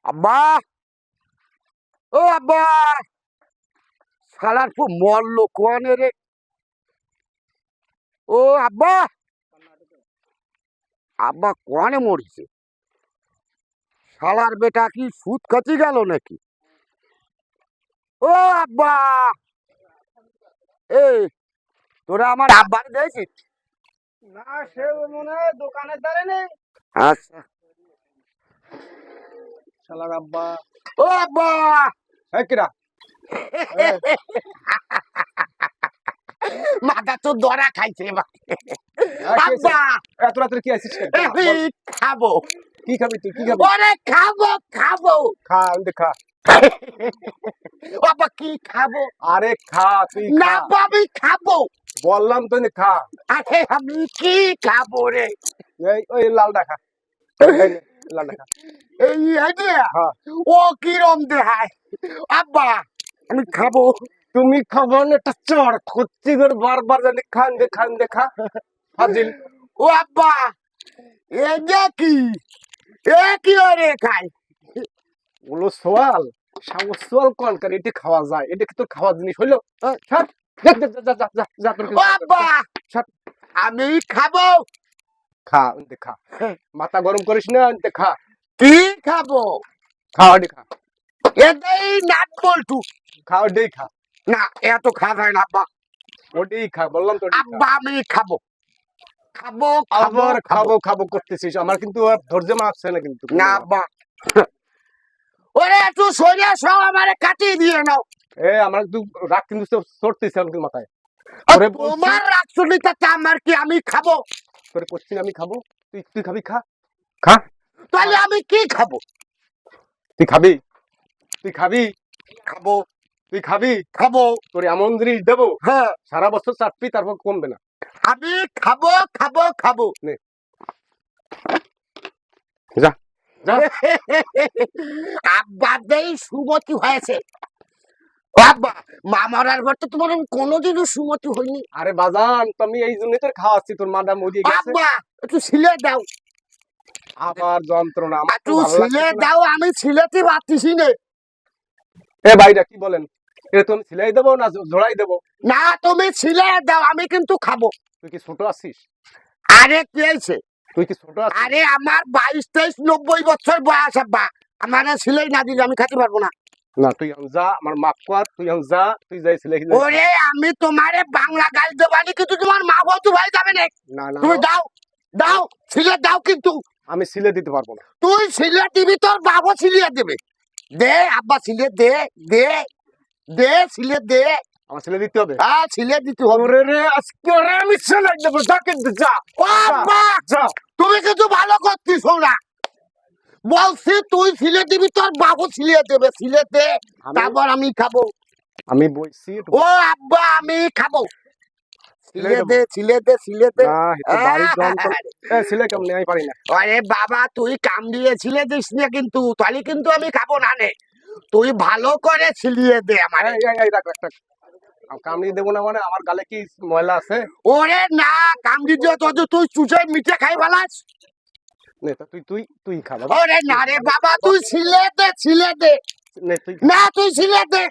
আব্বা, ও আব্বা, শালার খুব মরলো কোয়ানে রে। ও আব্বা, আব্বা কোয়ানে মরিছে। শালার বেটা কি সুদ খাচ্ছি গেল নাকি? ও আব্বা, এই তোরা আমার আব্বার দেখছিস? না, সে মনে হয় দোকানের ধারে নেই। আচ্ছা। শালার আব্বা। ও আব্বা, হ্যাঁ কিরা? মাথা তো দরা খাইছে এবার। আব্বা, এত রাত্রে কি আছিস? এই খাবো। কি খাবি তুই? কি খাবি? ওরে খাবো খাবো। খা, আমি খা। বাবা কি খাবো? আরে খা, তুই না খা। বাবি খাবো। বললাম তো খা। আরে আমি কি খাবো রে? ওই লালটা খা। এই নে, লালটা খা। এই আইডিয়া হ্যাঁ। ও কিরম দেখায়? আব্বা আমি খাবো। তুমি খাবো না? একটা চড় খুঁজছি করে বারবার জানি খান খা ফাজিল। ও আব্বা এটা কি? এ কি রে খাই? বলো সোয়াল সোয়াল কোন কার? এটি খাওয়া যায়? এটা কি তোর খাওয়া জিনিস হইলো? ছাড়, যা যা যা যা যা যা তোর ও আব্বা ছাড়। আমি খাবো। খা, খা। মাথা গরম করিস না, খা। কি খাবো? খা, খা। এটাই নাট বল্টু। খা, ওটাই খা। না এত খাওয়া যায় না আব্বা। ওটাই খা, বললাম তো। আব্বা আমি খাবো খাবো খাবো আবার খাবো। খাবো খাবো করতেছিস, আমার কিন্তু আর ধৈর্য মাপছে না কিন্তু। না আব্বা, ওরে একটু সরিয়ে সব আমারে কাটিয়ে দিয়ে নাও। আমার কিন্তু রাগ কিন্তু চড়তেছে আমাকে মাথায়। আর তোরে বলছি, তোমার রাখছুনিটা আমার কি? আমি খাবো। তোরে করছি আমি খাবো, তুই তুই খাবি, খা খা। তাহলে আমি কি খাবো? তুই খাবি, তুই খাবি, খাবো তুই খাবি। খাবো। তোর এমন জিনিস দেবো হ্যাঁ সারা বছর চাটবি, তারপর কমবে না। আমি খাবো খাবো খাবো। নে, যা যা। আব্বা দেই সুমতি হয়েছে। ও আব্বা, মা মরার পর তো তোমার কোনোদিনও সুমতি হয়নি। আরে বাজান, তো আমি এই জন্যই তোর খাওয়াচ্ছি, তোর মাডা মরিয়ে গেছে। আব্বা একটু ছিলে দাও, আবার যন্ত্রণা, আমার একটু তো ভালো ছিলে লাগছে না। দাও, আমি ছিলেতে পারতেছি না। এ ভাইরা কি বলেন? এটা তুমি সিলাই দেবো না জোড়াই দেবো? না তুমি ছিলে দাও, আমি কিন্তু খাবো। তুই কি ছোট আছিস? আরে কি হয়েছে? তুই কি ছোট আছিস? আরে আমার 22-23-90 বছর বয়স আব্বা। আমার সিলাই না দিলে আমি খাতে পারবো না। না, তুই এখন যা, আমার মাফ কর, তুই এখন যা, তুই যাই সিলাই। ওরে আমি তোমারে বাংলা গাল দেবানি, কিন্তু তোমার মা বলতো ভাই যাবে না। না না, তুমি দাও দাও, সিলে দাও, কিন্তু আমি সিলে দিতে পারবো না। তুই সিলে দিবি, তোর বাবা সিলিয়ে দেবে। দে আব্বা সিলে দে, দে দে সিলে দে। আমার সিলে দিতে হবে। সিলে দিতে হবে। ওরে রে, আজকে ওরে আমি সিলাই দেবো, যা কিন্তু যা। ও আব্বা যা। তুমি কিন্তু ভালো করতিস না। বলছি তুই সিলে দিবি, তোর বাবু সিলিয়ে দেবে। সিলে দে, তারপর আমি খাবো। আমি বলছি ও আব্বা আমি খাবো। সিলে দেবো। দে সিলে দে সিলে দে। না, এটা বাড়ির যন্ত্র। সিলাই কেমন? আমি পারি না। আরে বাবা তুই কাম দিয়ে ছিলে দিস না, কিন্তু তাহলে কিন্তু আমি খাবো না নে। তুই ভালো করে ছিলিয়ে দে আমার। এই রাখ রাখ রাখ। কামড়ি দেবো না মানে? আমার গালে কি ময়লা আছে? ওরে না, কামড়ি দিয়ে তো তুই চুষে মিঠে খাই ভালাস। নে তো, তুই তুই তুই খা বাবা। ওরে না রে বাবা, তুই ছিলে দে ছিলে দে। নে তুই। না তুই ছিলে দে।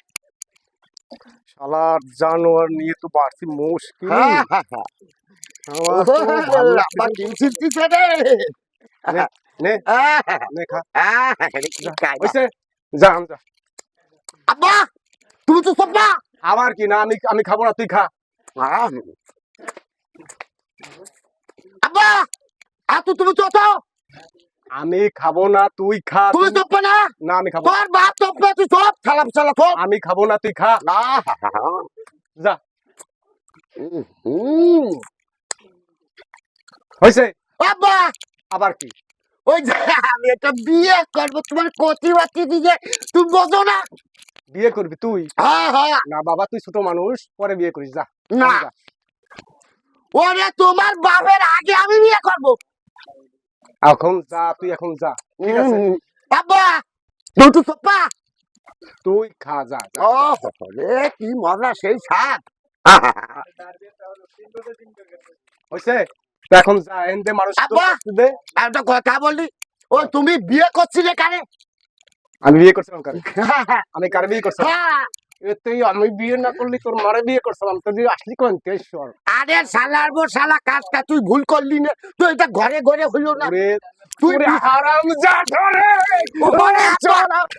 শালার জানোয়ার নিয়ে তো বাড়ছি মুশকিল। হ্যাঁ, হ্যাঁ, হ্যাঁ। আমার তো ভালো লাগছে আব্বা না। কি ছিলতিছে রে। নে নে হ্যাঁ, নে, খা। কি খাই? হইছে, যা যা। আব্বা তুমি তো সব্বা। আবার কি? না, আমি আমি খাবো না, তুই খা। আব্বা তুমি তো তো আমি খাবো না, তুই খা। তুমি তো না। না, আমি খাবো। তোর বাপ তো তুই সব সালাম সালা সব। আমি খাবো না, তুই খা। যা। হইছে। আব্বা আবার কি? ওই যে আমি একটা বিয়ে করবো, তোমার কচি বাচ্চি দিয়ে তুমি বোঝো না। বিয়ে করবি তুই? হ্যাঁ হ্যাঁ। না বাবা, তুই ছোট মানুষ, পরে বিয়ে করিস, যা। না যা। ওরে তোমার বাপের আগে আমি বিয়ে করবো। এখন যা, তুই এখন যা, ঠিক আছে? আব্বা তুই তো সব্বা। তুই খা, যা যা। ও রে কি মজা সেই স্বাদ। হইছে, এখন যা, এনদে মানুষ আব্বা দে। একটা কথা বলি, ও তুমি বিয়ে করছিলে কারে? আমি বিয়ে করছিলাম কারে? আমি কারে বিয়ে করছিলাম? তুই আমি বিয়ে না করলি তোর মারে বিয়ে করছিলাম, তুই আসলি কোন তেশ্বর? আরে শালার বো শালা, কাজটা তুই ভুল করলি না, তো এটা ঘরে ঘরে হইলো না। ওরে তুই ওরে হারাম জাত রে, ওরে ওরে চোর।